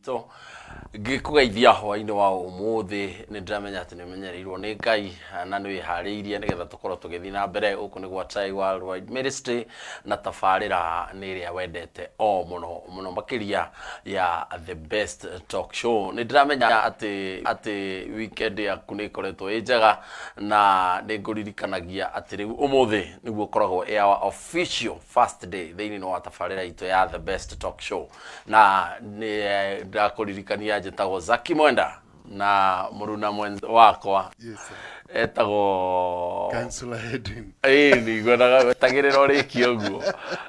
wito ngikugeithia hwaini wa umuthi ni ndamenya ati ni menyereirwo ni Ngai na ni wihariirie nigetha tukorwo tugithii na mbere uku ni gwa Chai Worldwide Ministry na tafarira ni ria wendete o muno makiria ya the best talk show. Ni ndamenya ati weekend ya kunikoretwo njega na ni nguririkanagia ati riu umuthi niguo koragwo our official first day thiini no wa tafarira ito ya the best talk show na ni ndakuririkania njitagwo Zaki Mwenda na muruna mwenza wakwa etagwo Councillor Hedin. Ni gonaga wetagirira riki oguo.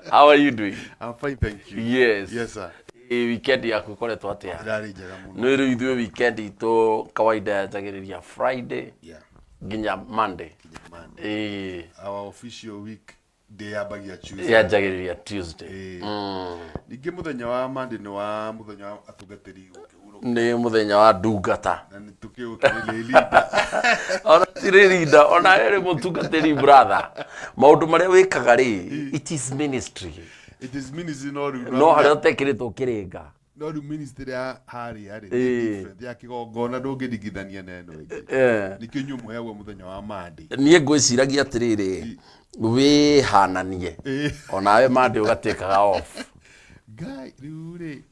How are you doing? I'm fine, thank you. Yes. Yes, sir. Weekend yaku koretwo atia? Ndari njega muno. No riu ithuĩ weekend ito kawaida yanjagiriria Friday nginya Monday. Our official week day abagia Tuesday. Yanjagiriria Tuesday. Ningĩ muthenya wa Monday ni wa muthenya wa atungatĩri ni muthenya wa ndungata na nĩ tukĩũkĩrĩria leader. Ona tiri leader ona ere mutungatĩri brother maundu maria wikaga ri it is ministry. It is ministry no haria tekiritwo kiringa no ru ministry ya hari different ya kigongona ndũngĩringithania na eno ĩngĩ nĩkĩo nyumu yagwo muthenya wa Monday. Niĩ ngwĩciragia atiriri wihananie onawe Monday ugatekaga off Guy, riure,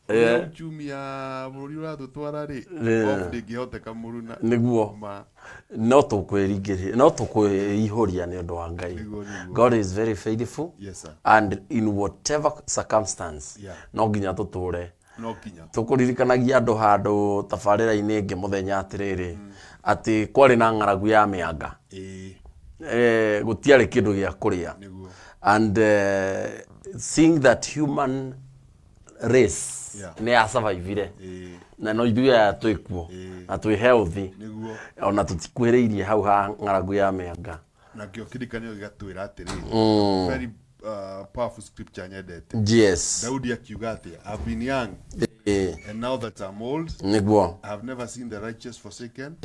chumia, buri uratutwara ri, off ndingihoteka muruna. Niguo. No tukwĩringĩria, no tukwĩihoria nĩ ũndũ wa Ngai. God is very faithful. Yes, sir. And in whatever circumstance, no nginya tutũre. No kinya. Tukuririkanagia andũ handũ tabarĩra-inĩ ĩngĩ mũthenya atiriri ati kwarĩ na ng'aragu ya mĩanga. Gũtiarĩ kĩndũ gĩa kũrĩa. And seeing that human race ne asurvive na no ithuĩ aya twĩkuo na twĩ healthy ona tũtikuhĩrĩirie hau ha ng'aragu ya mĩanga na kĩo kĩrĩkanĩro gĩgatwĩra atĩrĩrĩ very powerful scripture nyendete. Yes. Daudi akiuga atĩ I've been young and now that I'm old I've never seen the righteous forsaken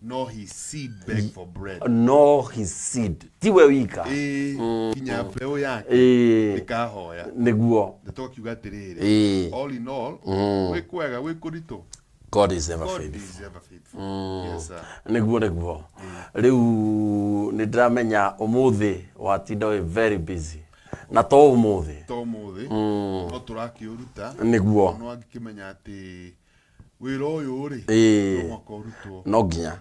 nor his seed beg for bread. No his seed tiwe wika kinya mbeũ yake ikahoya niguo ndetoka kiuga atĩrĩrĩ all in all wĩkwega wĩkũritũ God is ever faithful. Yes, sir. Niguo riu ni ndamenya umuthi watinda we very busy na to umuthi no turakiuruta niguo no angikimenya ati wira uyu ri no makorutwo no nginya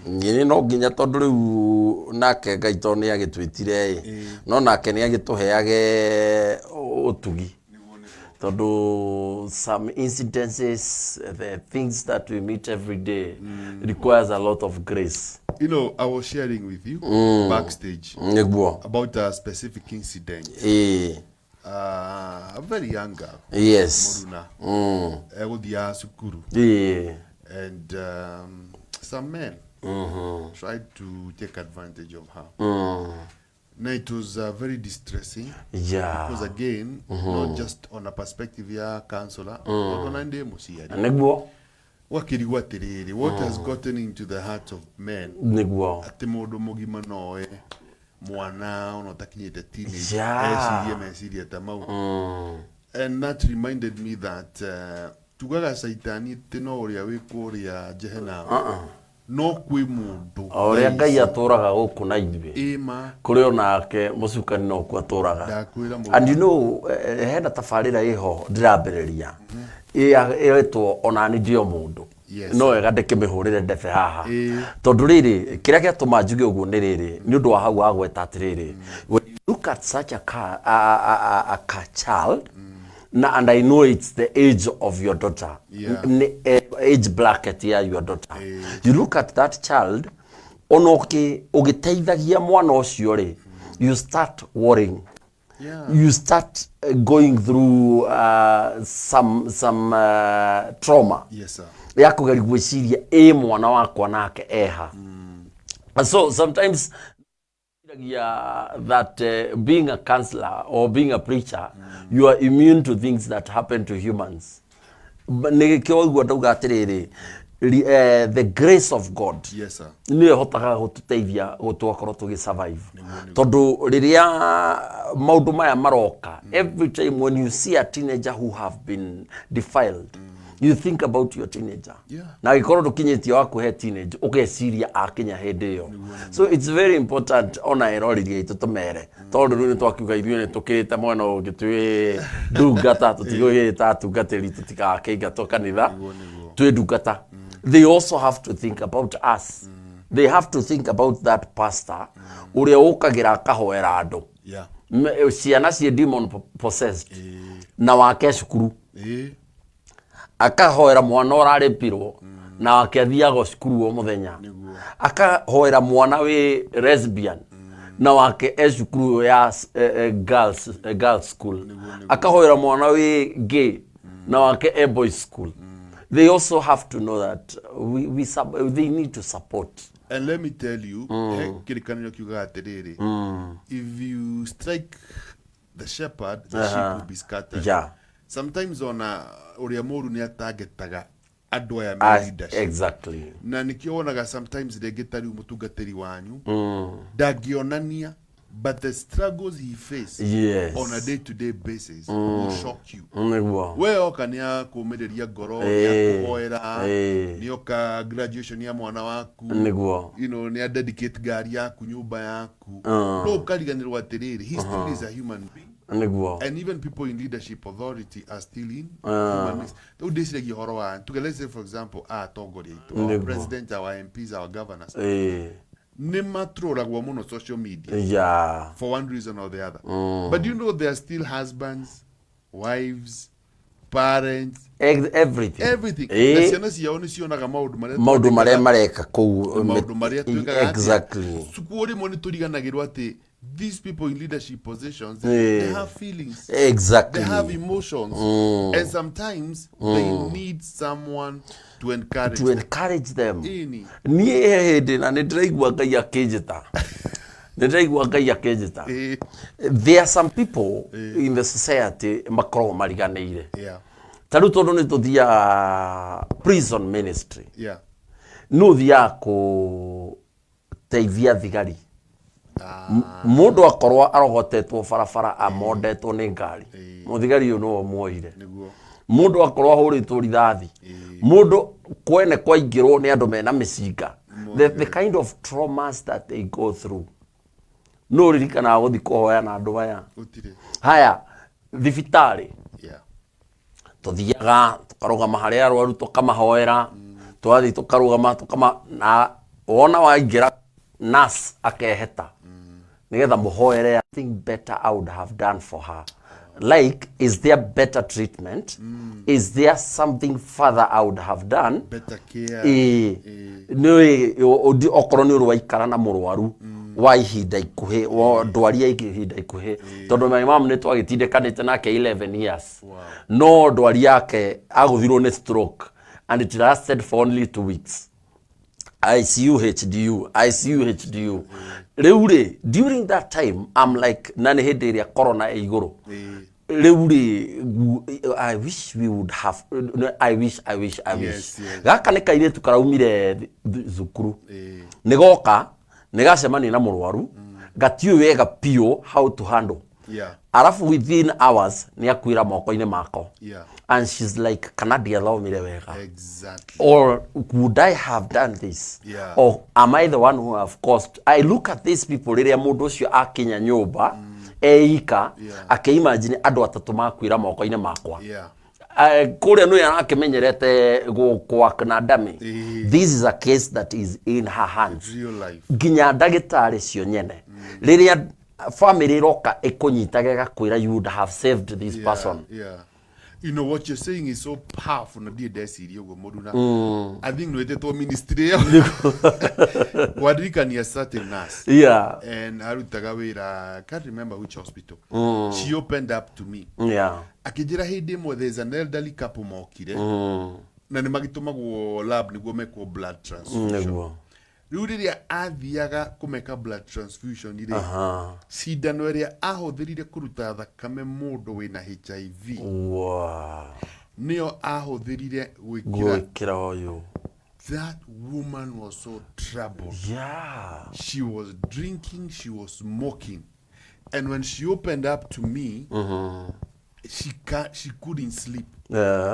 ngini no nginya tondu riu nake Ngai to ni agitwitire no nake ni agituheage utugi tondu some incidences, the things that we meet every day requires a lot of grace. You know, I was sharing with you backstage about a specific incident. A very young girl. Yes. Moruna. Egodia sukuru. And some men tried to take advantage of her. No, it was very distressing. Because again, not just on a perspective ya counselor, but on a demo. What has gotten into the hearts of men? Ati modo mogima noe mwana onotakinyete teenage mesiria tamau. And that reminded me that tugaga saitani tino oria wikuria jehena. No kwi mundu oria Ngai aturaga guku na ithuĩ kuri onake mucukani no ku aturaga. And you know hena tabarĩra iho ndirambĩrĩria ĩretwo ona ni ndio mundu no ega ndĩkĩmĩhũrĩre ndebe haha tondu rĩrĩ kĩrĩa gĩatũma njuge ũguo nĩ rĩrĩ nĩ ũndũ wa hau agweta atĩrĩrĩ when you look at such a child and I know it's the age of your daughter, age bracket ya your daughter. You look at that child, onoke ogiteithagia mwana ucio ri, you start worrying. You start going through some trauma. Yes, sir. Ya kũgeria gwĩciria mwana wakwa nake eha. And so sometimes that being a counselor or being a preacher, you are immune to things that happen to humans. The grace of God. Yes, sir. Niĩ hotaga gũtũteithia gũtũkorwo tũgĩ-survive. Tondũ rĩrĩa maũndũ maya maroka, every time when you see a teenager who have been defiled, You think about your teenager. Na gikoro tukinyitio wa kuhe teenage ugeciria akinya hindi yo. So it's very important ona eroririe itutumere. Tondu riu twakiuga ithuĩ ni tukirite mwena ungi twi ndungata tutigugita tungatiri tutigakeingatwo kanitha twi ndungata. They also have to think about us. They have to think about that pastor uria ukagira akahoera andu. Ciana cie demon possessed na wake cukuru akahoera mwana uraripirwo na wake athiaga cukuru o muthenya akahoera mwana wi lesbian na wake cukuru ya girls school akahoera mwana wi gay na wake boys school. They also have to know that they need to support. And let me tell you, if you strike the shepherd, the sheep will be scattered. Sometimes on Oriamoru ni targetaga adwaya leadership. Exactly. Na nikionaga sometimes they get mutugateri wanyu. Dagionania, but the struggles he faces on a day-to-day basis will shock you. Weo kania kumereria goro ya kuhoera nioka graduation ya mwana waku you know ni dedicate gari yaku nyumba yaku no kariganirwa atiriri he still is a human being. And even people in leadership authority are still in human beings. Let's say for example our president, our MPs, our governors Nematroragwa on social media for one reason or the other. But you know they are still husbands, wives, parents, everything. Exactly. These people in leadership positions, they have feelings. Exactly. They have emotions. And sometimes they need someone to encourage them. There are some people in the society makro mariganeire. Taru todo ni todia prison ministry. No dia ko teithia thigari. Mundu akorwa arogotetwo farafara amondetwo ni ngari. Muthigari yo no muoire. Mundu akorwa huritwo rithathi. Mundu kwene kwaingirwo ni andu mena micinga. The kind of traumas that they go through. No ririkana guthi kuhoya na andu aya. Haya thibitari. Tuthiaga tukarugama haria arwaru tukamahoera. Twathi tukarugama tukama na wona waingira nurse akeheta. Nigetha muhoere, I think better I would have done for her. Like, is there better treatment? Is there something further I would have done? Better care. No, okoro ni urwaikara na murwaru wa ihinda ikuhe wa ndwaria ihinda ikuhe tondu my mom ni twagitindekanite nake 11 years. No ndwari yake aguthirwo ni stroke and it lasted for only 2 weeks. ICU HDU. Reure, during that time, I'm like, nani hederia corona igoro. Reure, I wish we would have, I wish. Gaka neka ile tukaraumire zukuru. Negoka, negasema na murwaru, gatiu wega pio how to handle. Arafu within hours, ni akuira moko-ine mako. And she's like, can I allow me to work? Exactly. Or would I have done this? Or am I the one who have caused? I look at these people, rĩrĩa mũndũ ũcio akinya nyũmba, eika, akeimagine andũ atatu makuira moko-ine makwa. Kũrĩa no yarakemenyerete gũkwa na ndami. This is a case that is in her hands. Real life. Nginya ndagĩtarĩ cio nyene. Rĩrĩa family roka ekonyitage gakwira you would have saved this person. You know what you're saying is so powerful na dia sirio go moduna. I think no to ministry. Wadrika ni a certain nurse. And I can't remember which hospital. She opened up to me. Akijira hidi mo there's an elderly couple mokire. Na ni magituma go lab ni go make blood transfusion. Riuriria athiaga kumeka blood transfusion ire sidano ria ahothirire kuruta thakame mundu wina HIV nio ahothirire gwikira oyo. That woman was so troubled. She was drinking, she was smoking, and when she opened up to me she couldn't sleep.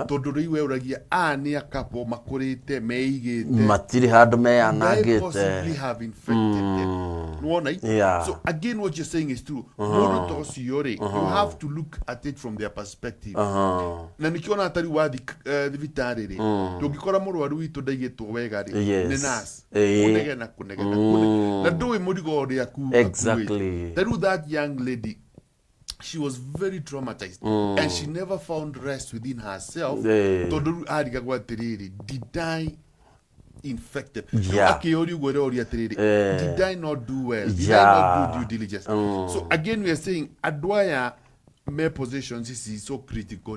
Tondu riu uragia ni akapo makurite meigite matiri handu meanangite possibly have infected them. So again, what you're saying is true. You have to look at it from their perspective. Na nikiona atari wathi thibitarĩ rĩ ndũngĩkora mũrwaru witũ ndaigĩtwo wega rĩ nĩ nurse kunegena na ndũĩ mũrigo ũrĩa akuĩte. That young lady, she was very traumatized and she never found rest within herself. Tondu arigagwo atiriri, did I infected? Did I not do well? Did I not do due diligence? So again, we are saying adwaya me positions is so critical.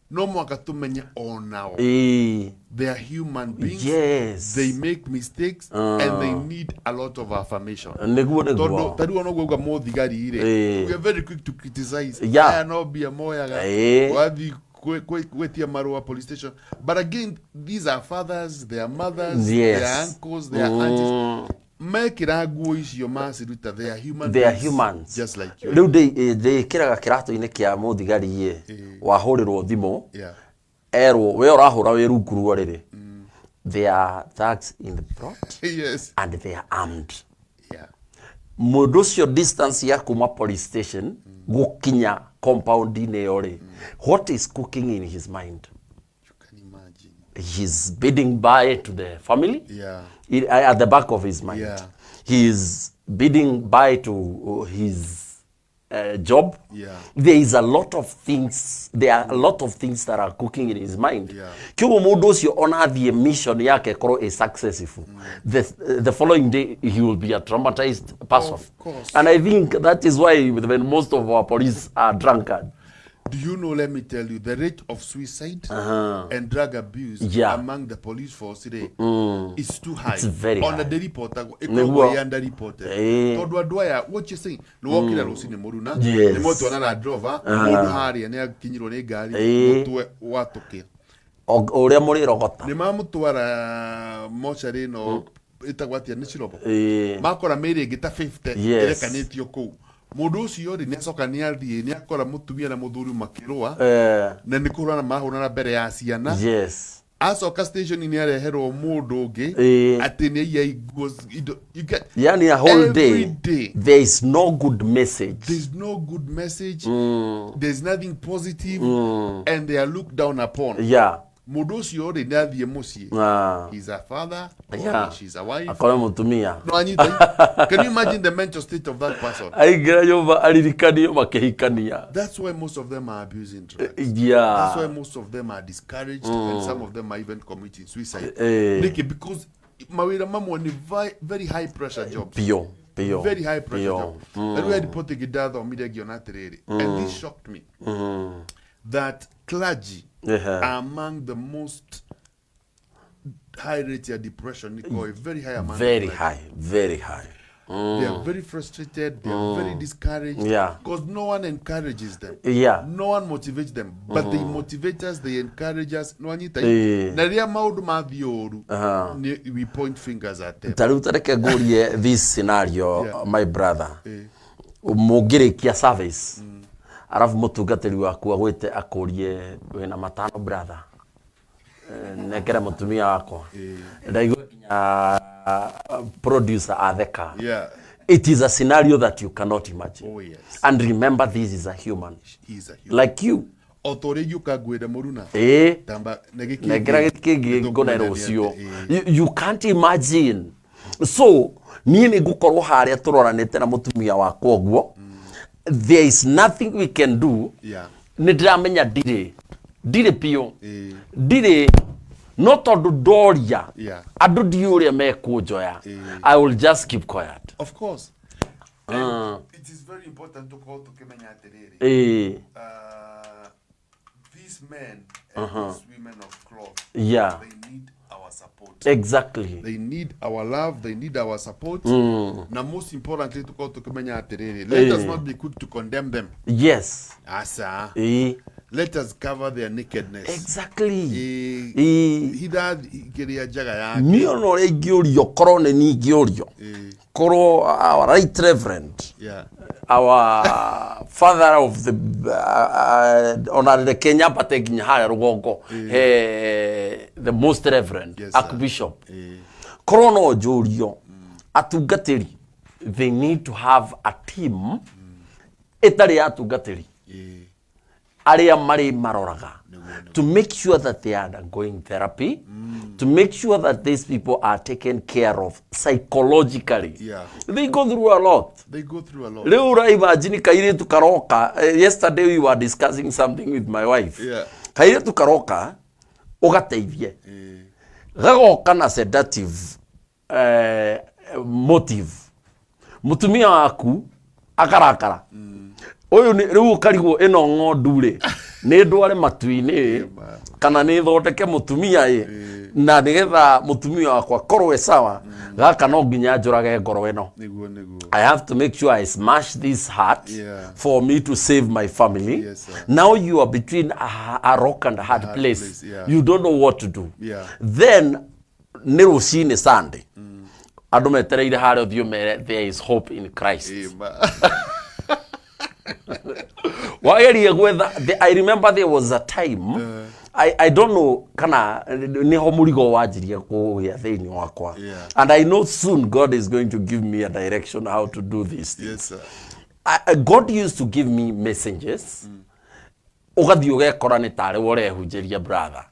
No more katumenya on now. They are human beings. Yes. They make mistakes and they need a lot of affirmation. We are very quick to criticize. Police station. But again, these are fathers, their mothers, their uncles, their aunties. They are human. They are humans. Just like you. They kiraga kirato ine kia muthigari ye wahurirwo thimu erwo we urahura we rungu riri. They are thugs in the plot. Yes. And they are armed. Mundu ucio distance ya kuma police station gukinya compound ine yori. What is cooking in his mind? You can imagine. He's bidding bye to the family. At the back of his mind. He is bidding bye to his job. There is a lot of things. There are a lot of things that are cooking in his mind. Kyo mundu ucio ona the mission yake koro is successful. The following day he will be a traumatized person. Of course. And I think that is why when most of our police are drunkard. Do you know, let me tell you, the rate of suicide and drug abuse among the police force today is too high. It's very high. On the report, what you're saying, no walking around in the Moruna, the motor and a drover, Hari and a Kiniro Gari, what okay. Or Rogota. The Mamutuara Mocharin or Itawati and Nichilobo. Makora made a guitar 50, Canete Yoko. Modosi yori nesoka ni aldi ni akora mutumia na mudhuru makiroa na nikura na mahona na bere asiana asoka station ni ale hero modoge atene ya goes you get yani a whole day there is no good message, there's nothing positive and they are looked down upon. Modosi yori ni aldi emosi he's a father or she's a wife akora mutumia no can you imagine the mental state of that person? That's why most of them are abusing drugs. That's why most of them are discouraged and some of them are even committing suicide because mawira mamu ni very high pressure jobs. Very high pressure job. And we had to take it and this shocked me that clergy are among the most high rate of depression, very high amount. Very high. They are very frustrated. They are very discouraged. Because no one encourages them. No one motivates them. But they motivate us. They encourage us. No one we point fingers at them. This scenario, my brother. Mugirikia service. Arafu mutungatiri waku agwite akurie wina matano brother. Nekera mutumia wako. Ndaigwa kinya producer atheka. It is a scenario that you cannot imagine. And remember, this is a human. He's a human. Like you. You can't imagine. So, niye gukorwo haria turoranite na mutumia wako ogwo. There is nothing we can do. Nidramenya dire pio. Dire not to doria. Adu diuria me kujoya. I will just keep quiet. Of course. It is very important to call to Kemenya Terere. These men and these women of cloth, they need our support. Exactly. They need our love, they need our support. Now, most importantly, to call to Kemenya Terere. Let us not be quick to condemn them. Yes. Asa. let us cover their nakedness. Exactly. Hitha kiria jaga yake. Mio no regiorio korone ni giorio. Koro our right reverend. Yeah. Our father of the honorary Kenya Pateginya haya rugongo. The most reverend archbishop. Korono jorio atugateri. They need to have a team. Etari atugateri. Aria mari maroraga. To make sure that they are undergoing therapy, to make sure that these people are taken care of psychologically. Yeah. They go through a lot. They go through a lot. Leura imagine kaire tu karoka. Yesterday we were discussing something with my wife. Yeah. Kaire tu karoka, ogateithie. Gagoka na sedative motive. Mutumia waku akarakara. Oyo ni riu karigwo eno ng'ondure ni ndware matuini kana ni thondeke mutumia na nigetha mutumia wakwa korwe sawa gaka no nginya njurage ngoro eno. I have to make sure I smash this heart for me to save my family. Now you are between a rock and a hard place. You don't know what to do. Then ni rucini Sunday andu metereire hario thio mere there is hope in Christ. I remember there was a time I don't know kana niho murigo wajirie kuya thiini wakwa, and I know soon God is going to give me a direction how to do this. Yes, sir. God used to give me messages. Ugathi ugekora ni tare wore hunjeria brother.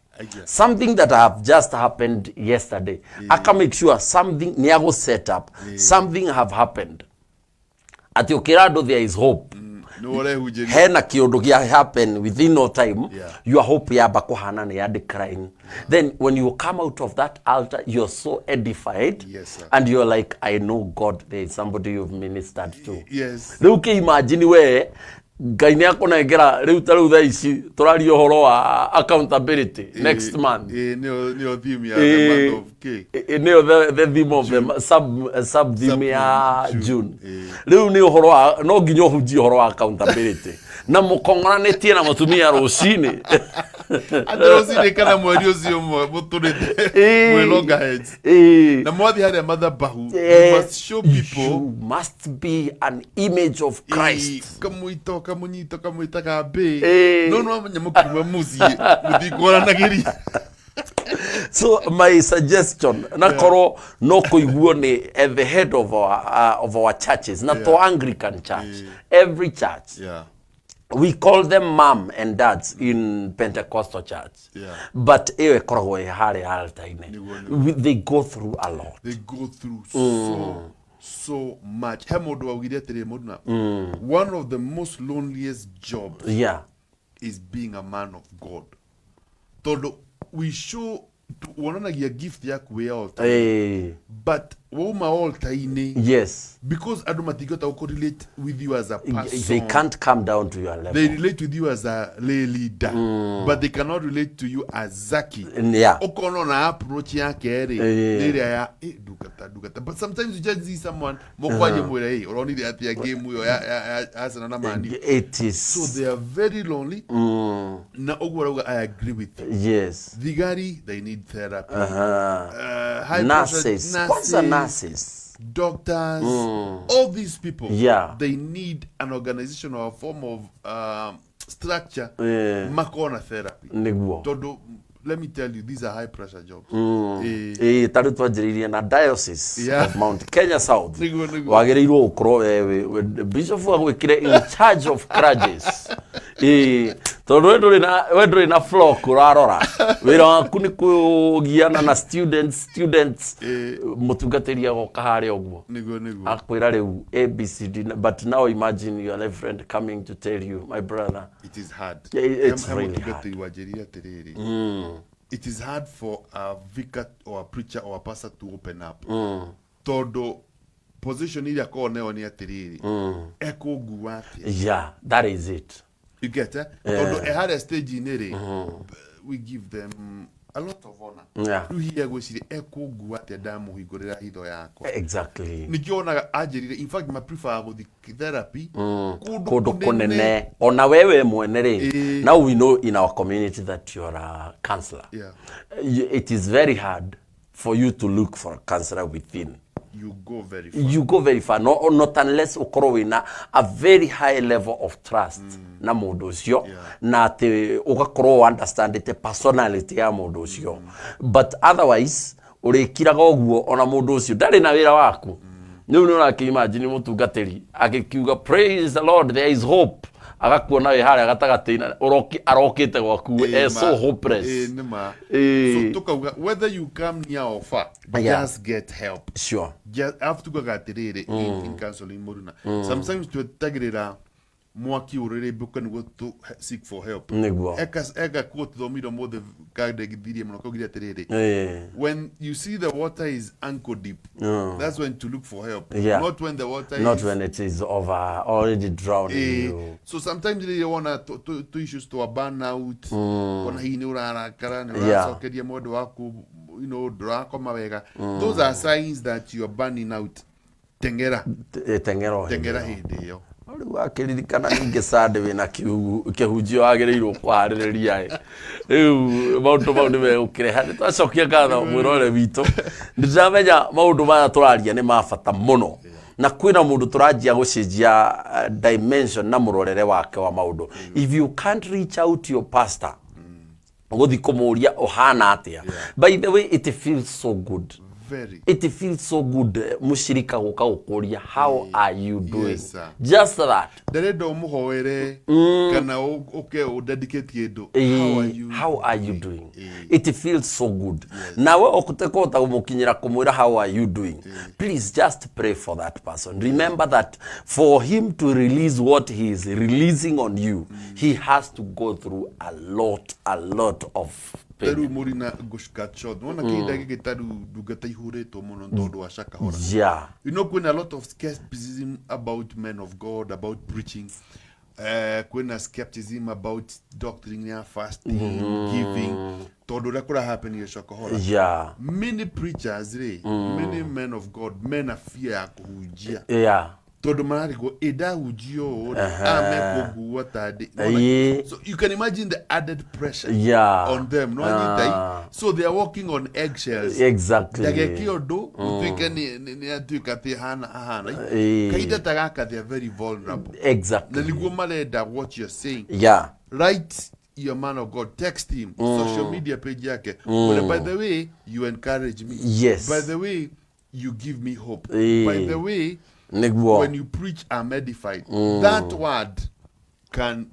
Something that have just happened yesterday. I can make sure something niago set up. Something have happened. At Yokirado there is hope. Hena kiundu gia happen within no time. Your hope yaba kuhana ni decline. Then when you come out of that altar, you're so edified. And you're like, I know God, there is somebody you've ministered to. Yes. Ruke imagine we Ngai ni akonengera riu taru tha ici turari uhoro wa accountability next month. Neo theme ya the month of K. Neo the theme of the sub theme ya June. Riu ni uhoro wa no nginyo huji uhoro wa accountability. Na mukongoranetie na mutumia rucini. Androsine kana mweri ucio muturite mwelonga heads. Na mwathi haria madhabahu, you must show people. You must be an image of Christ. Kamuito kamunyito kamuita kabe. No nyamukuwe muzie muthingoranagiria. So my suggestion nakoro no kuiguo ni at the head of our churches, not to Anglican church, every church. We call them mom and dads in Pentecostal church. But they go through a lot. They go through so much. One of the most loneliest jobs is being a man of God. Todo we show wananagia gift yaku we all time. But woma all time. Yes. Because adumatigota will relate with you as a person. They can't come down to your level. They relate with you as a lay leader. But they cannot relate to you as Zaki. Okono na approach yake ere. Dukata. But sometimes you just see someone mokwaje mwere or only the atia game ya asana na mani. It is. So they are very lonely. Na ogwara I agree with you. Yes. Vigari, they need therapy. Nurses. What's a nurses? Doctors, all these people, they need an organization or a form of structure. Makona therapy. Todo, let me tell you, these are high pressure jobs. Tarutu ajiriria na diocese of Mount Kenya South. Wagereirwo ukro bishop wa gwikire in charge of crutches. Todo wendore na flock kurarora. Wira waku ni kugiana na students mutungateria goka hari ogwo. Akwira riu ABCD, but now imagine your friend coming to tell you, my brother, it is hard. It's really hard. It is hard for a vicar or a preacher or a pastor to open up. Todo position ili yako neo ni atiriri. Eko guwate. Yeah, that is it. You get it? Todo had a stage in it. We give them a lot of honor. Yeah. Do here go see the echo go at the dam we go there hido yako. Exactly. Nikiona ajiri, in fact my prefer go the therapy. Kodo konene. Ona wewe mwenere. Now we know in our community that you are a counselor. Yeah. It is very hard for you to look for a counselor within. You go very far. You go very far. Not unless ukoro na a very high level of trust na mundu ucio na te ugakoro understand the personality ya mundu ucio. But otherwise urikiraga oguo ona mundu ucio ndari na wira waku. Niu nona ki imagine mutungatiri agikiuga praise the Lord, there is hope. Agakuona we hare agatagatina arokite gwaku so hopeless. So toka whether you come near or far, just get help. Sure. Just have to go gatirire in counseling moruna. Sometimes to tagirira mwaki urere bukan go to seek for help. Ega quote do mido mo de gade gidiri mo ko gidatirire. When you see the water is ankle deep, that's when to look for help. Not when the water not when it is over already drowning you. So sometimes they want to issues to a burnout. Wana hini urara kara ne ura so kedia modo wako, you know, dra koma wega. Those are signs that you are burning out. Tengera hede yo. Akiririkana ninge sade wina kihujio agereirwo kwaririria maundu mau niwe ukireha twacokia ngatho mwirore witũ ndiramenya maundu maya turaria ni mabata muno na kwina mundu turajia gucenjia dimension na murorere wake wa maundu. If you can't reach out to your pastor guthi kumuria ohana atia, by the way it feels so good. It feels so good mushirika guka gukuria how are you doing? Yes, just that deredo muhoere kana o dedicate yedo how are you doing? It feels so good. Nawe okutekota umukinyira kumwira how are you doing? Please just pray for that person. Remember that for him to release what he is releasing on you, he has to go through a lot of Taru morina gushkachod. Wana kidagi gitaru dugata ihure to mono ndodo ashaka hora. Yeah. You know, when a lot of skepticism about men of God, about preaching, when a skepticism about doctrine, fasting, giving, todo that could happen in shaka hora. Yeah. Many preachers, many men of God, men of fear, yeah. Todo go eda ujio so you can imagine the added pressure on them, no? So they are walking on eggshells. Exactly. They are very vulnerable. Exactly. What you're saying. Yeah. Write your man of God, text him, social media page yake. By the way, you encourage me. Yes. By the way, you give me hope. By the way, when you preach, I'm edified. That word can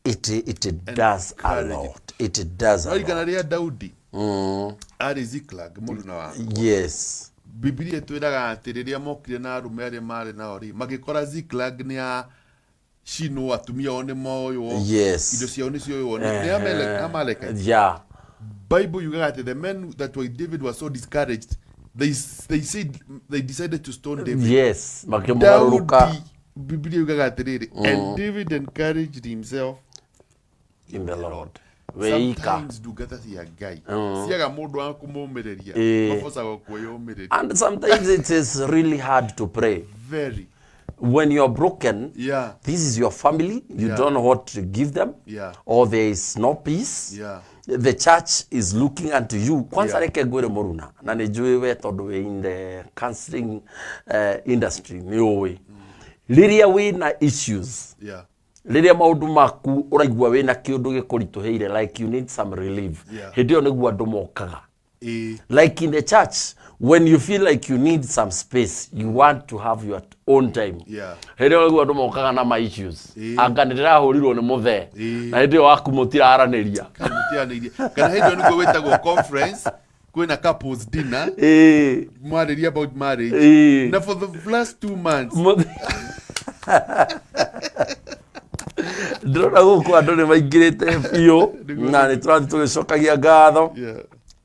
it does a lot. It does a lot. Daudi. Ari Ziklag muluna wa. Yes. Biblia tuiraga atiriria mokire na arume mari na ori magikora Ziklag ni a shino atumia one moyo. Yes. Ido cia oni cio one. Ni amaleka. Yeah. Bible you got the men that were David was so discouraged. They said they decided to stone David. Yes. And David encouraged himself in the Lord. Sometimes do get a guy. And sometimes it is really hard to pray. Very. When you're broken, this is your family, you don't know what to give them, or there is no peace. The church is looking unto you. Kwanza reke gwire moruna na nijui we tondu in the counseling industry ni owe. Liria we na issues. Liria maundu maku uraigua we na kiundu gikurituheire like you need some relief. Hidio niguo andu mokaga. Like in the church, when you feel like you need some space, you want to have your own time. Hidio niguo andu mokaga na my issues. Anga ndirahurirwo ni muthe. Na hidio waku mutiraraniria. Kana hidio niguo wetagwo conference. Going a couples dinner. Marriage about marriage. Now for the last 2 months. Ndrona guku andu ni maingirite biu na ni tugicokagia ngatho.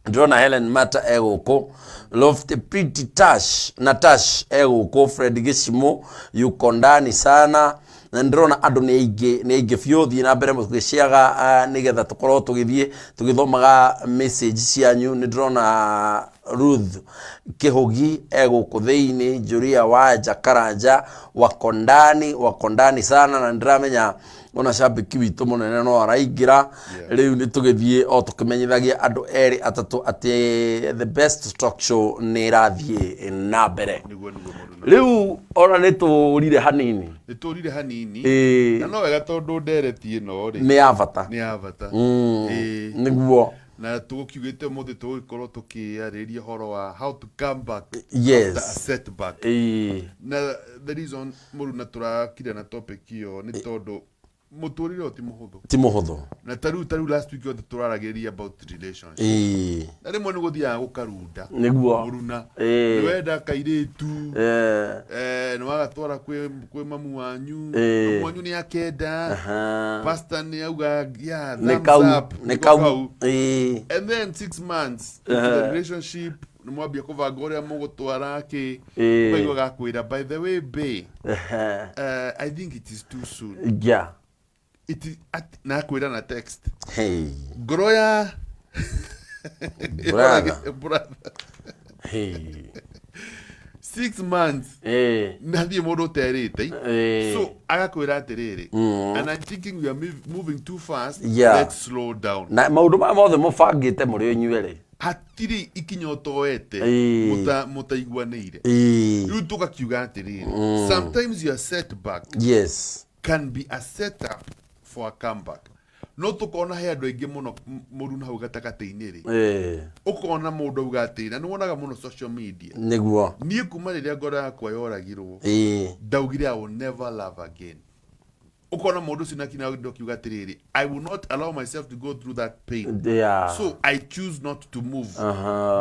Ndrona Helen Mata eguku, Lofty Pretty Tash Natash eguku, Fred Gishimo yuko ndani sana. na ndrona andu ni aige biu thii na mbere mugiciaga nigetha tukorwo tugithomaga message cianyu. Ni ndrona Ruth Kihogi eguku thiini, Julia Waja Karanja wako ndani sana, na ndiramenya ona shabiki witu munene no araingira. Riu ni tugithie o tukimenyithagia andu eri atatu ati the best talk show ni rathie na mbere. Riu ona ni turire hanini na no wega tondu ndereti ino ri ni avata niguo na tukiugite muthi tugikorwo tukiariria horo wa how to come back after a setback. Na the reason Muruna turakire na topic iyo ni tondu muturire ti muhuthu na taru last week yo turarageria about relationship na rimwe ni guthia gukarunda niguo Muruna ni wenda kairitu ni wagatwara kwi mamu wanyu ni akenda pastor ni auga yeah ni kau and then 6 months the relationship ni mwambia kuvanga uria mugutwara ki baigwa gakwira by the way bae I think it is too soon. Yeah. It is na kwira na text. Hey. Groya. Brother. Hey. 6 months. Nathie mundu terite. So agakwira atiriri. And I'm thinking we are moving too fast. Yeah. Let's slow down. Na maundu ma mothe mubangite muri inyuere. Hatiri ikinyotoete mutaiguanire. Riu tugakiuga atiriri. Sometimes your setback. Yes. Can be a setup for a comeback. No tukona he andu aingi muno Muruna hau gatagati-ini ri ukona mundu ugati na nuonaga muno social media niguo nie kuma riria ngoro yakwa yoragirwo ndaugire I will never love again. Ukona mundu sinakina ndokiuga atiriri I will not allow myself to go through that pain. So I choose not to move.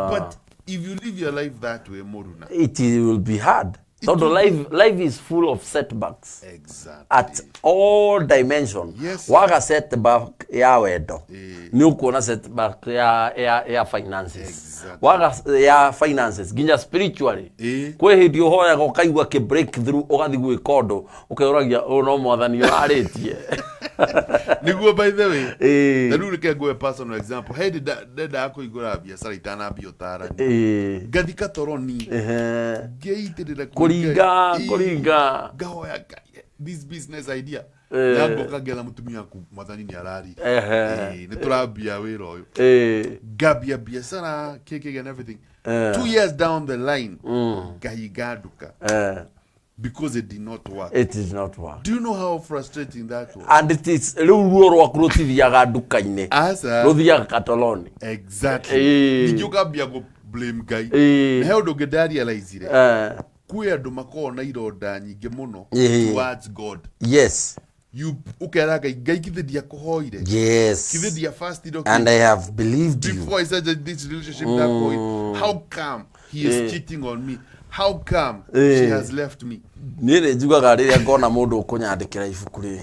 But if you live your life that way, Muruna, it will be hard. So life is full of setbacks. Exactly. At all dimensions. Yes. Waga setback ya wendo. Ni ukuona setback ya finances. Exactly. Waga ya finances. Ginya spiritually. Kwe hindi uhoya ukaigua ki breakthrough ugathi gwikondo ukauragia no mwathani aritie. Niguo by the way. Na ruri ke ngwe personal example. Hey dida yako igura biashara itana biotara. Gathika toroni. Geitirira kuringa gahoya this business idea yango kagetha mutumia ku mwathani ni arari ni turabia wira uyu gabia biashara keke and everything 2 years down the line gahigaduka because it did not work. It did not work. Do you know how frustrating that was? And it is ruo rwaku rutithiaga nduka-ini ruthiaga katoloni. Exactly. Nijugabia go blame guy na he undu ngidarealizire kwi andu makona ironda nyingi muno towards God. Yes. You ukeraga ngai kithiria kuhoire. Yes. Kithiria fast and I have believed you before I said this relationship that going. How come he is cheating on me? How come she has left me? Nire njugaga riria ngona mundu ukunyandikira ibuku ri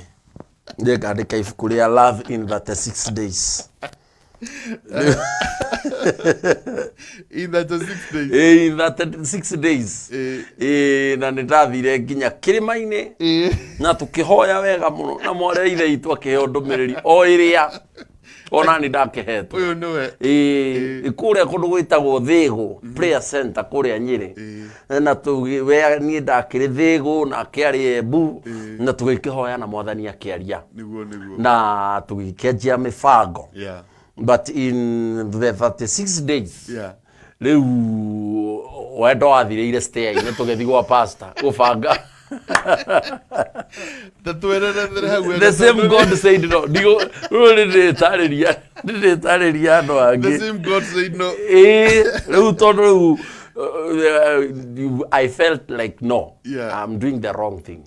ngandika ibuku ria Love in 36 days. In that 6 days. In that 6 days. Na nitathire nginya kirima-ini na tukihoya wega muno na mware ithe itu akiheo ndumiriri o iria ona ni ndakihetwo uyu niwe ikuria kundu gwitagwo Thigu prayer center kuria Nyeri na tuwe ni ndakiri Thigu na kiari Embu na tugikihoya na mwathani akiaria niguo na tugikenjia mibango. Yeah. But in the 36 days, riu wendo athireire stay ine tugethi gwa pastor gubanga. The same God said no. Digo nditariria no angi. The same God said no. Riu tondu I felt like no. Yeah. I'm doing the wrong thing.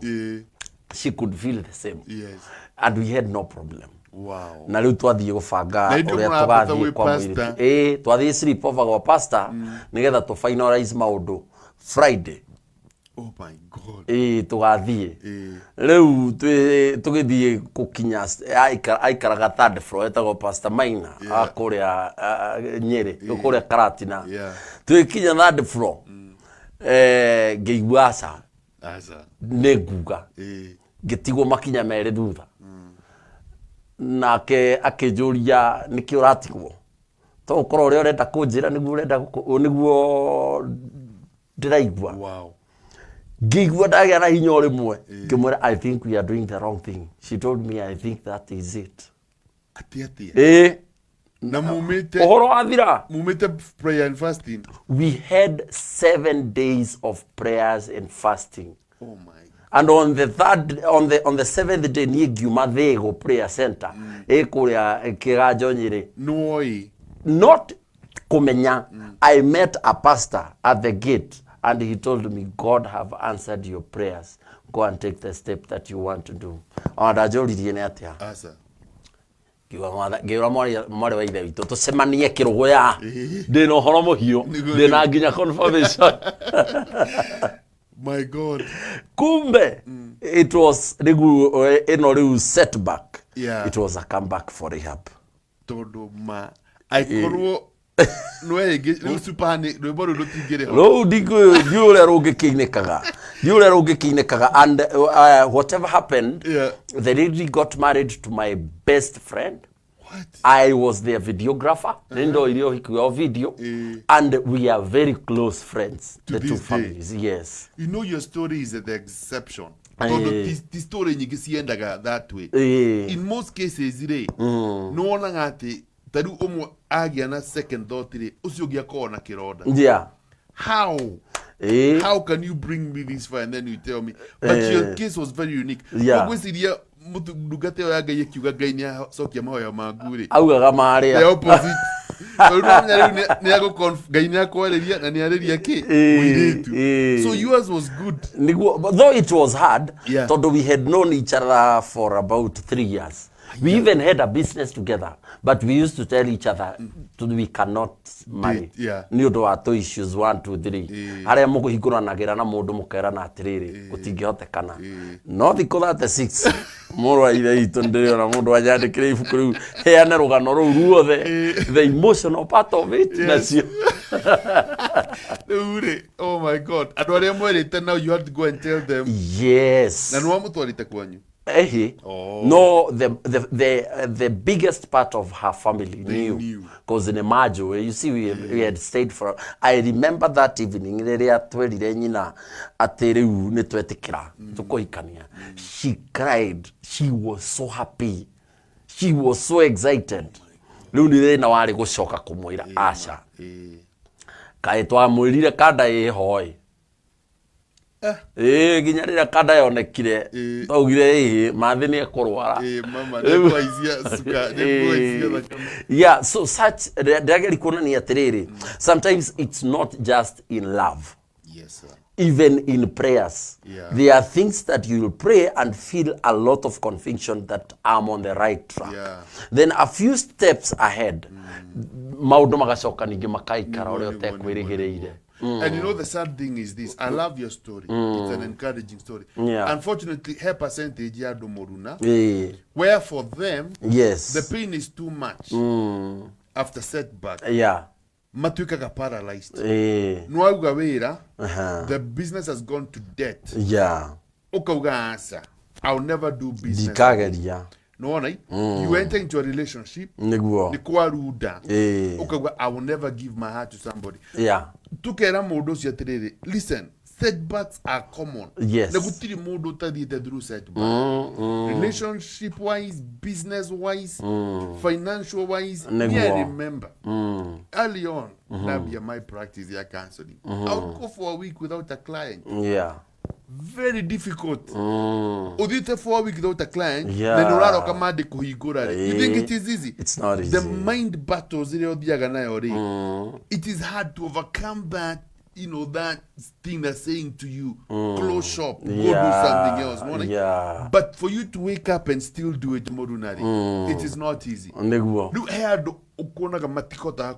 She could feel the same. Yes. And we had no problem. Wow. Na riu twathie gubanga uria tugathie kwa mwiri twathie sleep over gwa pastor nigetha tu finalize maundu Friday. Oh my God. Tugathie riu tugithie kukinya aikaraga third floor etagwo pastor Maina akuria Nyeri ukuria Karatina tukinya third floor ngeigua asa neguga Gĩtigwo makinya merĩ thutha. Nake akĩnjũria nĩkĩ ũratigwo. To ũkorwo ũrĩa ũrenda kũnjĩra nĩguo ndĩraigua. Wow. Ngĩigua ndagĩa na hinya ũrĩmwe. Ngĩmwĩra I think we are doing the wrong thing. She told me I think that is it. Atia. Na mumite. Ũhoro wathira. Mumite prayer and fasting. We had 7 days of prayers and fasting. Oh my. And on the 7th day niĩ ngiuma Thĩgũ prayer center ĩkũrĩa Kĩganjo Nyĩrĩ. Noi. Not kumenya. I met a pastor at the gate and he told me God have answered your prayers. Go and take the step that you want to do. Ndajũririe nĩ atĩa. Asa. Ngiura mwari wa ithe witũ tũcemanie Kĩrũgũya. Ndĩna ũhoro mũhiũ. Ndĩna nginya confirmation. My God. Kumbe it was rĩu setback. Yeah. It was a comeback for rehab. Todo ma. Aikorwo no supane no bodo do tigere. No diure rũngĩkĩinĩkaga and whatever happened, the lady got married to my best friend. What? I was their videographer. Nendo ilio hikuwa video. And we are very close friends. To the two families. Yes. You know your story is the exception. The story nyigisiendaga that way. In most cases no one ngati tadu omo agia na second thought ucio gia kona kiroda. Yeah. How can you bring me this far and then you tell me? But your case was very unique. Yeah. Mutu ndugate ya ngai kiuga ngai ni sokia mahoya maguri augaga maria the opposite ni ago ngai ni akwareria na ni areria ki so yours was good. Though it was hard, though we had known each other for about 3 years. We even had a business together, but we used to tell each other we cannot marry. Ni undu wa to issues 1 2 3 aria mukuhinguranagira na mundu mukerana atiriri gutingĩhotekana. No thikũ 36 mũrũ wa ithe witũ ndĩrona mũndũ wanyandĩkĩre ibuku rĩu heane rũgano rũu ruothe, the emotional part of it. Nacio oh my God. Andũ arĩa mwerĩte now you have to go and tell them. Yes. Na nĩ wamũtwarĩte kwanyu? No, the biggest part of her family knew. Because in Majo, you see, we had stayed for. I remember that evening. She cried. She was so happy. She was so excited. Asha. Kaitwa mwirire kada hoi. Ginya rĩrĩa kada yonekire twaugire mathi nĩ ekũrwara mama nĩkwaizia suka nĩkwaizia. Yeah, so such ndageri kuonania atĩrĩrĩ, sometimes it's not just in love. Yes, sir. Even in prayers, there are things that you will pray and feel a lot of conviction that I'm on the right track. Then a few steps ahead, maũndũ magacoka ningĩ makaikara ũrĩa ũtekwĩrĩgĩrĩire. And you know the sad thing is this. I love your story. It's an encouraging story. Unfortunately, her percentage ya do moruna. Where for them, the pain is too much. After setback. Matuika paralyzed. Nwauga wera. The business has gone to debt. Okauga asa. I'll never do business. No, you enter into a relationship. Nikwaruda. I will never give my heart to somebody. Tukera modo siatere. Listen, setbacks are common. Negutiri modo tadite through setback. Relationship wise, business wise, financial wise. I remember early on, that be my practice here counseling. I would go for a week without a client. Very difficult. Udite for a week without a client. Then you think it is easy? It's not easy. The mind battles it is hard to overcome that. You know, that thing that's saying to you, close shop, go do something else. But for you to wake up and still do it, it is not easy.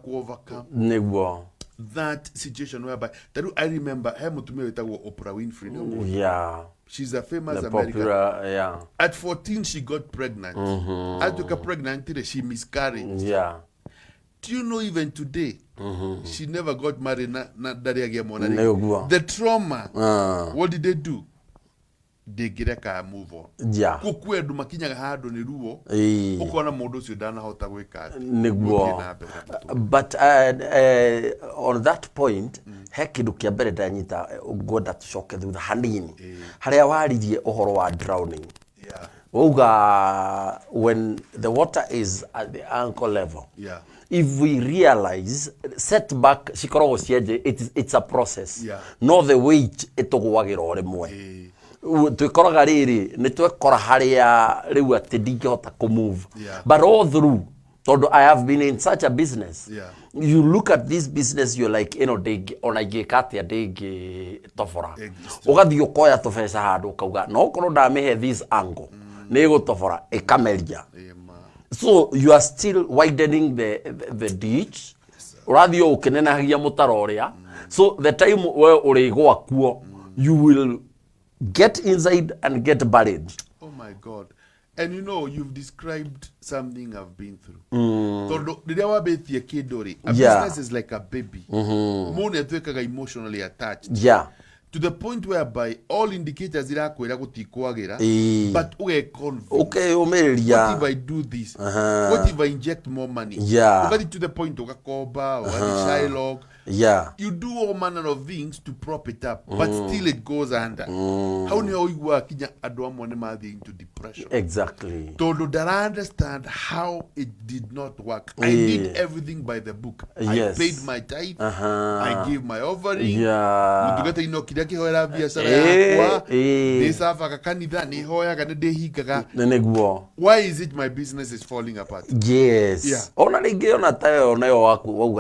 Overcome that situation whereby I remember Oprah Winfrey. She's a famous American. At 14 she got pregnant. I took her pregnant till she miscarried. Do you know even today she never got married? The trauma. What did they do? ndingireka move on yeah kukwe ndu makinyaga handu ni ruo ukona mundu ucio ndanahota gwika niguo but on that point he kindu kia mbere ndanyita ngwenda tucoke thutha hanini haria waririe uhoro wa drowning uga when the water is at the ankle level if we realize setback cikoragwo cienje it's a process no the weight itugwagira rimwe twikoraga riri ni twekora haria riu ati ndingihota ku move but all through tondo I have been in such a business you look at this business you're like ona ingikati ndingi tofora ugathi ukoya tubesa handu ukauga no korwo ndamihe this angle ni gutofora ikameria so you are still widening the ditch urathi ukinenahagia mutaro uria so the time we urigwa kuo you will get inside and get buried. Oh my God. And you know, you've described something I've been through. So, a business is like a baby. Emotionally attached. Yeah. To the point whereby all indicators but okay, what if I do this? What if I inject more money? Yeah. To the point of Shylock. Yeah. You do all manner of things to prop it up, but still it goes under. How do you work into depression? Exactly. Todo that I understand how it did not work. I did everything by the book. Yes. I paid my tithe. I gave my offering. Yeah. Why is it my business is falling apart? Yes. Yeah. Ona ringi ona tayo ona yo waku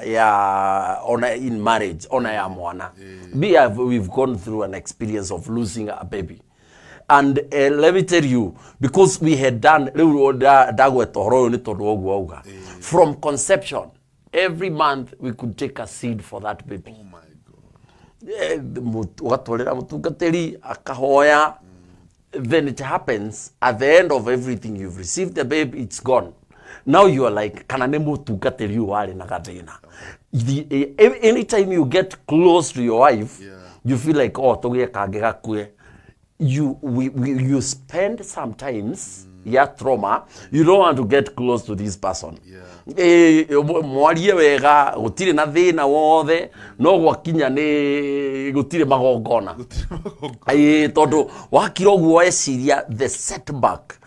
ya ona in marriage ona ya mwana. We've gone through an experience of losing a baby. And let me tell you, because we had done from conception, every month we could take a seed for that baby. Oh my God. Then it happens at the end of everything, you've received the baby, it's gone. Now you are like, anytime you get close to your wife, you feel like, oh, you spend sometimes trauma, you don't want to get close to this person. Mwarie wega gutire na thina wothe no gwakinya ni gutire magongona tondu wakira guo eciria the setback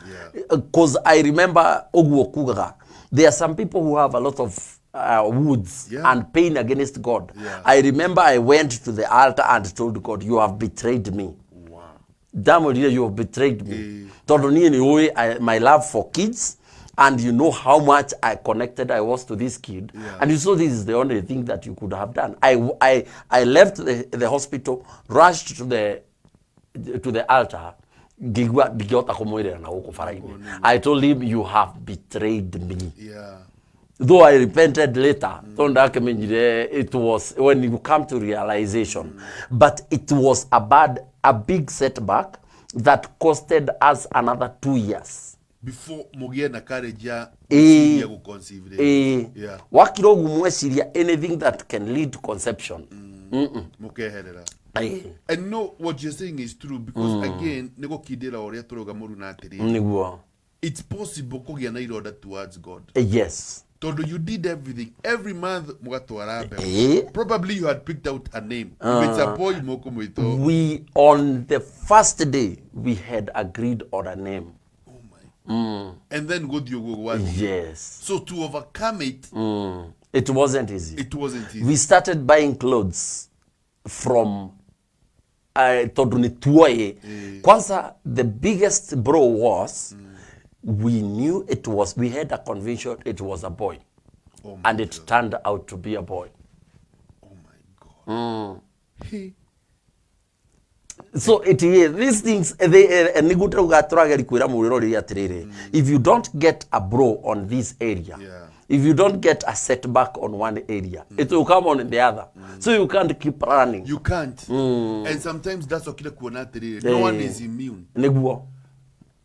because I remember oguo kugaga there are some people who have a lot of woods and pain against God. I remember I went to the altar and told God, you have betrayed me. Damn, you have betrayed me. My love for kids, and you know how much I connected I was to this kid, and you saw this is the only thing that you could have done. I left the hospital, rushed to the altar. I told him, you have betrayed me. Though I repented later, it was when you come to realization, but it was a big setback that costed us another 2 years. Before Mugia na courage to conceive. Wakirogu mwesiria anything that can lead to conception. And no, what you're saying is true because again, it's possible kugia na iroda towards God. Yes. You did everything. Every month, probably you had picked out a name. We, on the first day, we had agreed on a name. Oh my. And then God, you go. Yes. So to overcome it, it wasn't easy. It wasn't easy. We started buying clothes from Kwanza, the biggest bro was, we knew we had a conviction it was a boy. Oh and it turned out to be a boy. Oh my God. So these things, if you don't get a bro on this area, if you don't get a setback on one area, it will come on the other. So you can't keep running. You can't. And sometimes that's okay. No one is immune.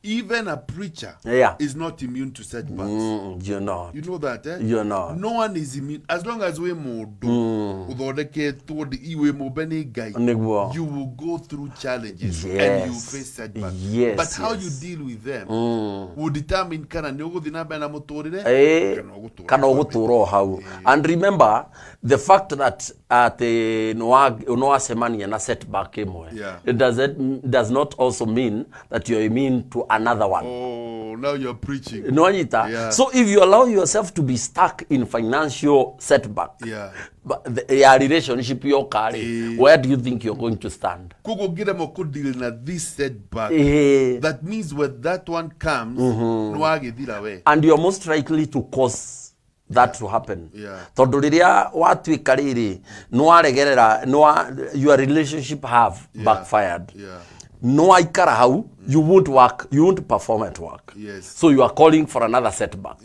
Even a preacher is not immune to setbacks. You know that, eh? You know. No one is immune. As long as we you will go through challenges and you face setbacks. Yes, but how you deal with them will determine and remember the fact that no setback it does not also mean that you're immune to another one. Oh, now you're preaching. So if you allow yourself to be stuck in financial setback, but your relationship, where do you think you're going to stand? This setback. That means when that one comes, and you're most likely to cause that to happen. Your relationship have backfired. No, you won't work, you won't perform at work. So you are calling for another setback.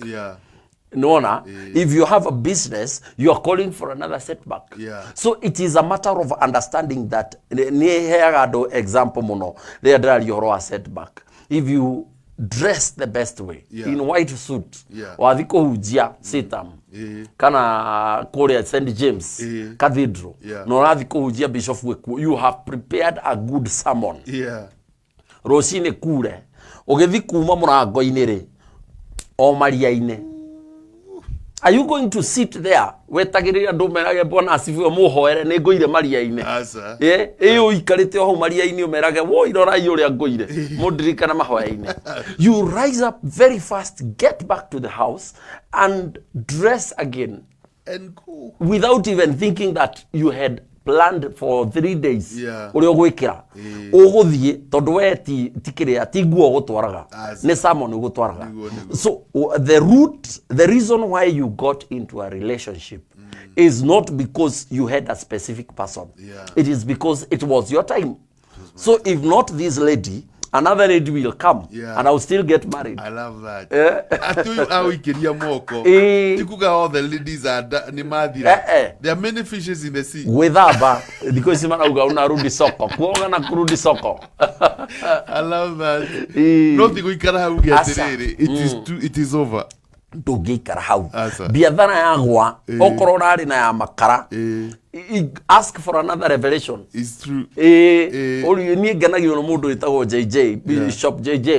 If you have a business, you are calling for another setback. So it is a matter of understanding that example your setback. If you dress the best way in white suit, kana Korea St. James Cathedral, Bishop, you have prepared a good sermon. Rosine kure ogethi kuma murango-inĩ o maria-inĩ. Are you going to sit there wetagĩrĩra andũ merage Bwana asifiwe muhoere nĩ ngũire maria-inĩ? Ũikarĩte o hau maria-inĩ ũmerage wo irorai ũrĩa ngũire mũndirikana mahoya-inĩ. You rise up very fast, get back to the house and dress again and go without even thinking that you had planned for 3 days. Uri ogwikira uguthie tondu we tikiria ti nguo gutwaraga ni sermon gutwaraga. So the reason why you got into a relationship is not because you had a specific person. It is because it was your time. So if not this lady, another lady will come and I will still get married. I love that. All the ladies are there are many fishes in the sea. Because unarudi soko. I love that. It is over. Ndũngĩikara hau biathara yagwa okorwo rari na ya makara ask for another revelation. It's true. Niĩ ngenagio nĩ mũndũ wĩtagwo JJ Bishop JJ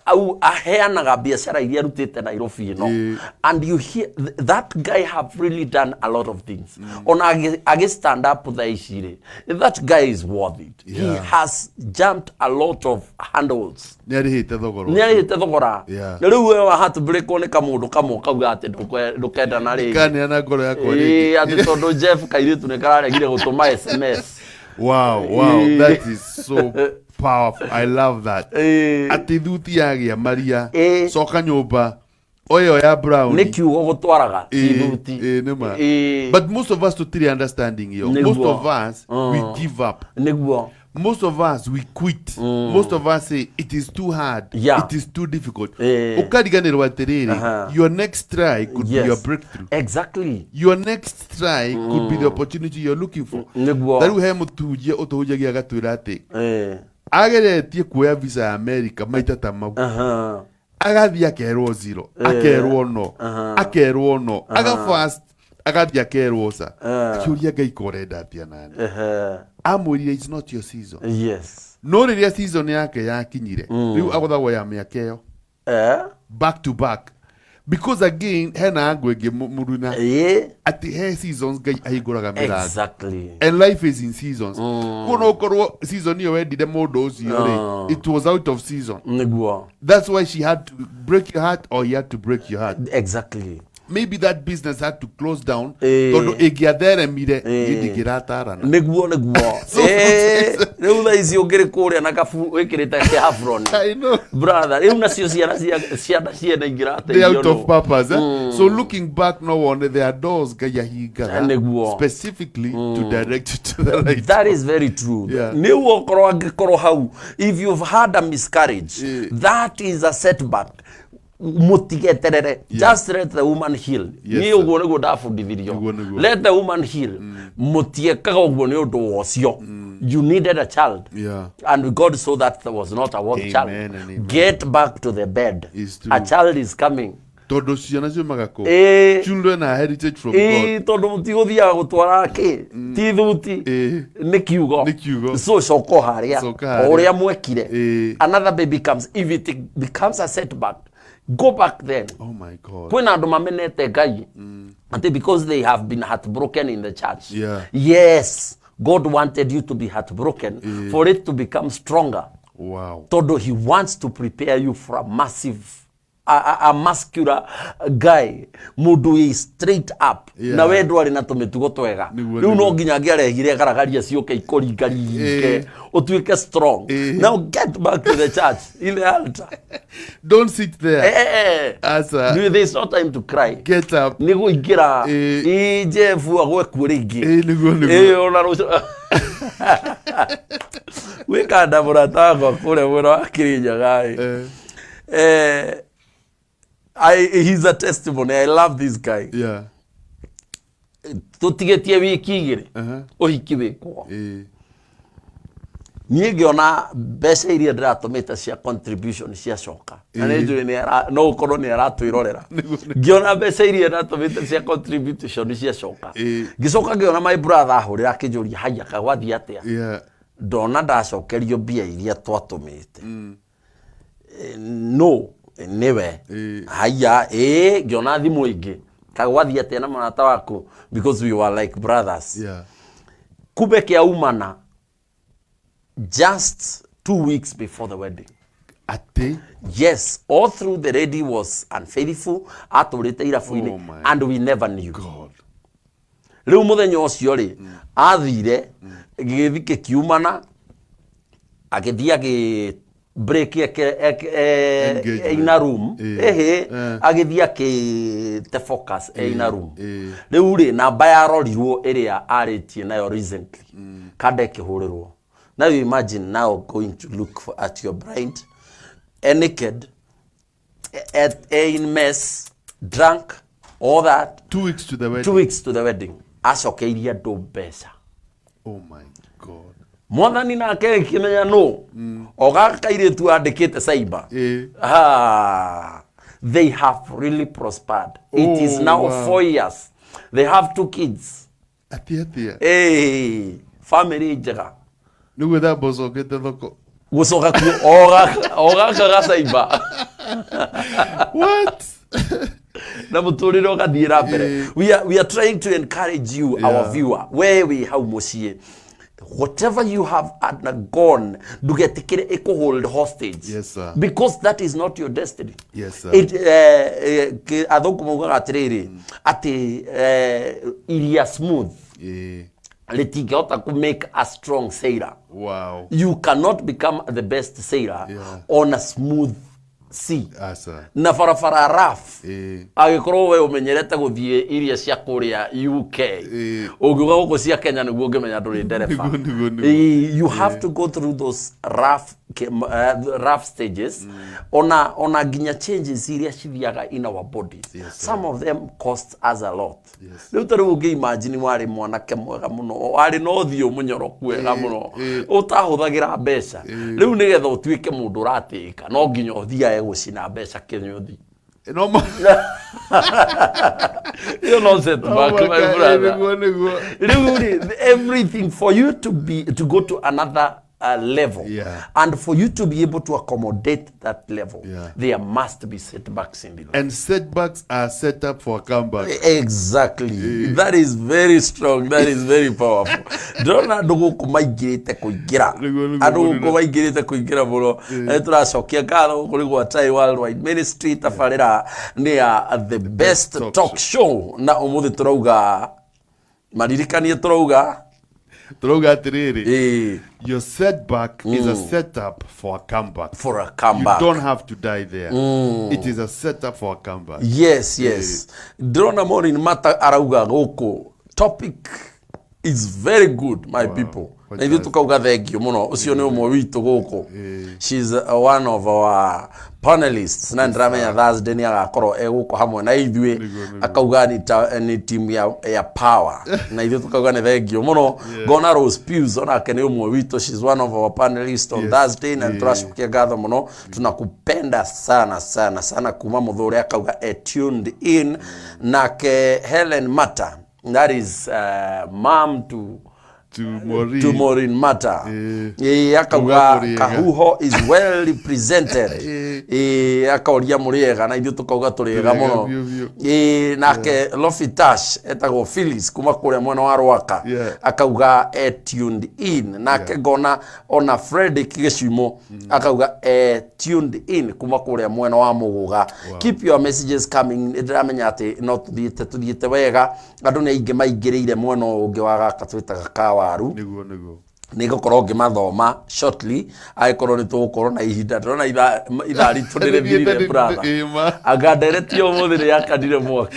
au aheanaga biacara iria arutĩte Nairobi ĩno, and you hear that guy have really done a lot of things. Ona agi stand up thaa ici rĩ, that guy is worth it. He has jumped a lot of handles. Nĩarĩhĩte thogora. Na rĩu we wahat break nĩ kamũndũ kamwe kauga atĩ ndũkenda na rĩngĩ kaneana ngoro yakwa atĩ tondũ Jeff kairĩtu nĩ kararegire gũtũma SMS. Wow, that is so powerful. I love that. Ati thuti yagia Maria soka nyumba oyo ya brown nĩ kiugo gũtwaraga thuti. But most of us totally understanding you. Most of us we give up. Most of us we quit. Most of us say it is too hard. It is too difficult. Your next try could be your breakthrough. Exactly. Your next try could be the opportunity you're looking for. Daru he mutujia otohujagia gatwira ati ageretie kuoya visa ya America maita ta mau. Agathia akerwo zero, akerwo no, akerwo no, aga fast, agathia akerwo sa. Akiuria Ngai korenda atia nani. Amwirire it's not your season. No riria season yake yakinyire. Riu agothagwo ya miaka iyo. Back to back. Because again, hena ngwenge muruna. Ati he seasons Ngai ahinguraga mirango. Exactly. And life is in seasons. Kuno okorwo season iyo wendire mundu ucio it was out of season. That's why she had to break your heart or he had to break your heart. Exactly. Maybe that business had to close down. Tondu ingiatheremire indigiratarana. Niguo. Riu thaa ici ũngĩrĩ kũrĩa na kabu wĩkĩrĩte kĩhafroni. I know. Brother, riu nacio ciana ciana ingĩrateithio. They out of purpose. So looking back no one, there are doors Ngai ahingaga specifically to direct you to the right. That is very true. Nĩguo okorwo angĩkorwo hau, if you've had a miscarriage, that is a setback. Mutigeterere. Just let the woman heal. Ni uguo niguo ndabundithirio. Let the woman heal. Mutiekaga uguo ni undu wocio. You needed a child. Yeah. And God saw that was not a work child. Amen. Get back to the bed. A child is coming. Children are heritage from God. Todo mtigo dia gutwara ki ti thuti ni kiugo so shoko haria oria mwekire another baby comes. If it becomes a setback, go back then. Oh my God. Kwena andu mamenete Ngai and because they have been heartbroken in the church. Yeah. Yes, God wanted you to be heartbroken for it to become stronger. Wow. Todo he wants to prepare you for a massive a muscular guy, mundu is straight up. Yeah. Na wedu ari na tumetugo twega. Riu no nginya ngiarehire garagaria cioke ikoringaringe utuike strong. Now get back to the church in the altar. Don't sit there. Asa. There's no time to cry. Get up. Nigu igira Jefu agwe kuringi. Ona rucio. Wikanda murata kwa kule mwena wa Kirinyaga gai. He's a testimony. I love this guy. Yeah. Tutigetie wiki igiri. Uhiki wikwo. Niĩ ngĩona mbeca iria ndĩratũmĩte cia contribution cia coka. Na nĩ njũĩ no ũkorwo nĩ aratwĩrorera. Ngĩona mbeca iria ndĩratũmĩte cia contribution cia coka. Ngĩcoka ngĩona my brother ahũrĩra akĩnjũria haya kagwathiĩ atĩa. Ndona ndacokerio mbia iria twatũmĩte. No. Newe haya ngĩona thimũ ingĩ kagwathiĩ atĩa na mũrata waku because we were like brothers. Kube kia umana just 2 weeks before the wedding. Ate? Yes, all through the lady was unfaithful atũrĩte irabu-inĩ and we never knew. God. Rĩu mũthenya ũcio rĩ athire gĩgĩthi kĩkiumana agĩthiĩ break in a room agithia ki te focus in a room riu ri namba ya rorirwo iria aritie nayo recently kada kihurirwo. Now you imagine now going to look at your bride naked in mess, drunk, all that. 2 weeks to the wedding. 2 weeks to the wedding. Acokeirie ndo mbeca. Oh my God. Mwathani nake kimenya no ogakaire tu andikite cyber. They have really prospered. It is now 4 years. They have 2 kids. Atia. Family njega. Nugu da bozogete thoko. Gusoka ku ogaka cyber. What? Na muturire okathira mbere. We are trying to encourage you, our viewer, where we how mucie. Whatever you have undergone, do get hold hostage. Yes, sir. Because that is not your destiny. Yes, sir. Iria smooth. Litigota could make a strong sailor. Wow. You cannot become the best sailor on a smooth sea. Na farafara rough. Agĩkorwo we umenyerete guthie iria cia kuria UK. Ũngiuga gũkũ cia Kenya nĩguo ũngĩmenya ndũrĩ ndereba. You have to go through those rough stages. Ona nginya changes iria cithiaga in our bodies. Some of them cost us a lot. Rĩu tarĩu ũngĩimagine warĩ mwanake mwega mũno, warĩ na ũthiũ mũnyoroku wega mũno, ũtahũthagĩra mbeca. Rĩu nĩgetha ũtuĩke mũndũ ũratĩĩka no nginya ũthiae gũcina mbeca kĩnyũthi. No, you know setback, my brother. Everything for you to go to another level, and for you to be able to accommodate that level, there must be setbacks in the life. And setbacks are set up for a comeback. Exactly. That is very strong. That is very powerful. Don't go kumaigirite kuingira. Ando kumaigirite kuingira muno. Turacokia ngatho kuri gwa Tai Worldwide Ministry tafarira near the best talk show. Na umuthi turauga maririkanie turauga your setback is a setup for a comeback. For a comeback. You don't have to die there. It is a setup for a comeback. Yes. Drona morning mata arauga goko. Topic is very good, my people. Na ithu tukauga thengio muno ucio ni umwe witu guku. She's one of our panelists na ndramenya Thursday ni agakorwo eguko hamwe na ithuĩ akauga ni team ya power na ithuĩ tukauga ni thengio muno. Gona Rose Pius onake ni umwe witu. She's one of our panelists on Thursday na turacokia ngatho muno. Tunakupenda sana sana sana kuma muthuri akauga tuned in. Nake Helen Mata, that is mom to Maureen Mata. Akauga Kahuho is well represented. Akauria muriega na ithuĩ tukauga turiega muno. Nake Lofitash etago Phyllis kuma kuria mwena wa Rwaka akauga tuned in. Nake Gona ona Fredrick Gicimo akauga tuned in kuma kuria mwena wa Muguga. Keep your messages coming. Ndramenya ati no tuthiite wega andu ni aingi maingirire mwena ungi wa gaka twitaga kawaru nigo koroge mathoma shortly aikorwo ni tugukorwo na ihinda ndona ithari tunirethire brother agaderetio muthiri yakadire mwaki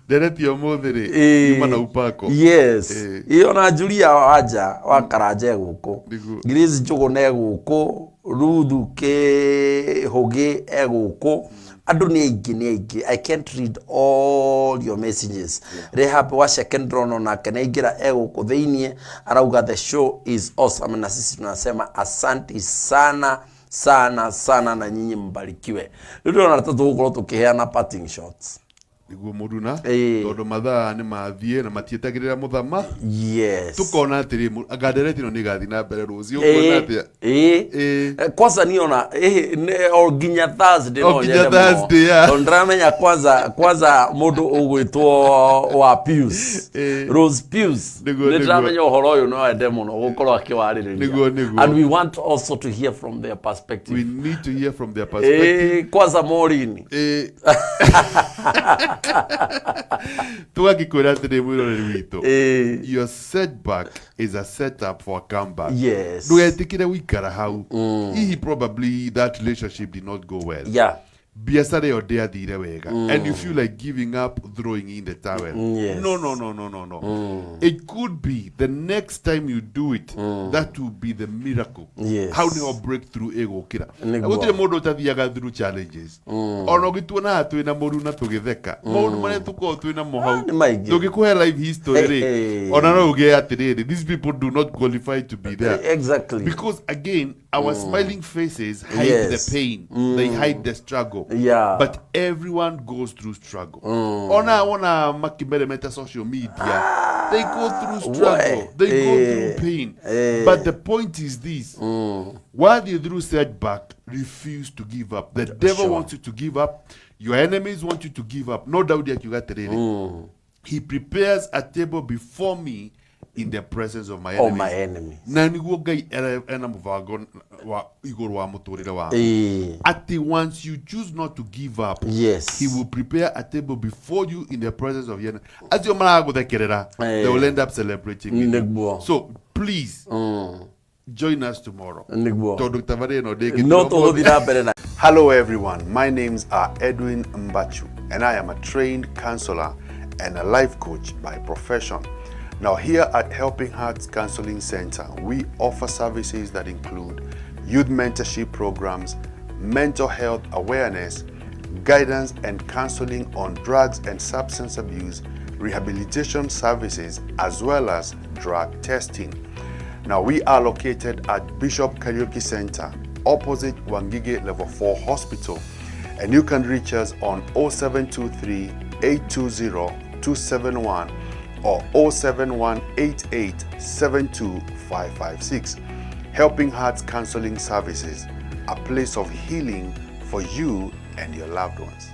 deretio muthiri yuma na upako. Yes iyo na Julia waja wa Karanje guku Grace Njugu ne guku Ruthu ke Hoge eguku andu ni aingi. I can't read all your messages. Rehab wa second rono na kenaigira eguku thiini arauga the show is awesome na sisi tunasema asante sana sana sana na nyinyi mbarikiwe. Ndio nataka tugukorwo tukiheana parting shots. Niguo muruna tondu mathaa ni mathie na matietagirira muthama. Yes tukona atiri agadereti no nigathi na mbere rucio kuona atia kwanza niona nginya Thursday no nyende ndramenya kwanza mundu ugwitwo wa Pius Rose Pius ndramenya uhoro uyu no ende muno gukorwo akiwaririria and we want also to hear from their perspective. We need to hear from their perspective. Kwanza Maureen tugakikwira atiri mwiroreri witu your setback is a setup for a comeback. Yes ndugetikire wikara hau he probably that relationship did not go well. Biasara yo deathire wega and you feel like giving up, throwing in the towel. No. It could be the next time you do it that will be the miracle. How do you breakthrough ego kira gutire mundu tathiaga through challenges ono gituona atu ina muru na tugitheka mundu mane tuko tu ina mohau tugikuhe live history ona no uge atiriri these people do not qualify to be there. Exactly because again our smiling faces hide the pain. They hide the struggle. But everyone goes through struggle. Ona makimeremeta social media they go through struggle. They go through pain. But the point is this, while you through setback, refuse to give up. The devil wants you to give up. Your enemies want you to give up. No doubt that you got it. He prepares a table before me in the presence of my enemies. Na niguo Ngai ena muvango wa iguru wa muturire wa. Ati once you choose not to give up, he will prepare a table before you in the presence of your enemies. As you maraguthekerera, they will end up celebrating you. So please join us tomorrow. Hello everyone, my names are Edwin Mbachu and I am a trained counselor and a life coach by profession. Now here at Helping Hearts Counseling Center, we offer services that include youth mentorship programs, mental health awareness, guidance and counseling on drugs and substance abuse, rehabilitation services, as well as drug testing. Now we are located at Bishop Karaoke Center, opposite Wangige Level 4 Hospital, and you can reach us on 0723 820 271 or 07188 72556. Helping Hearts Counseling Services, a place of healing for you and your loved ones.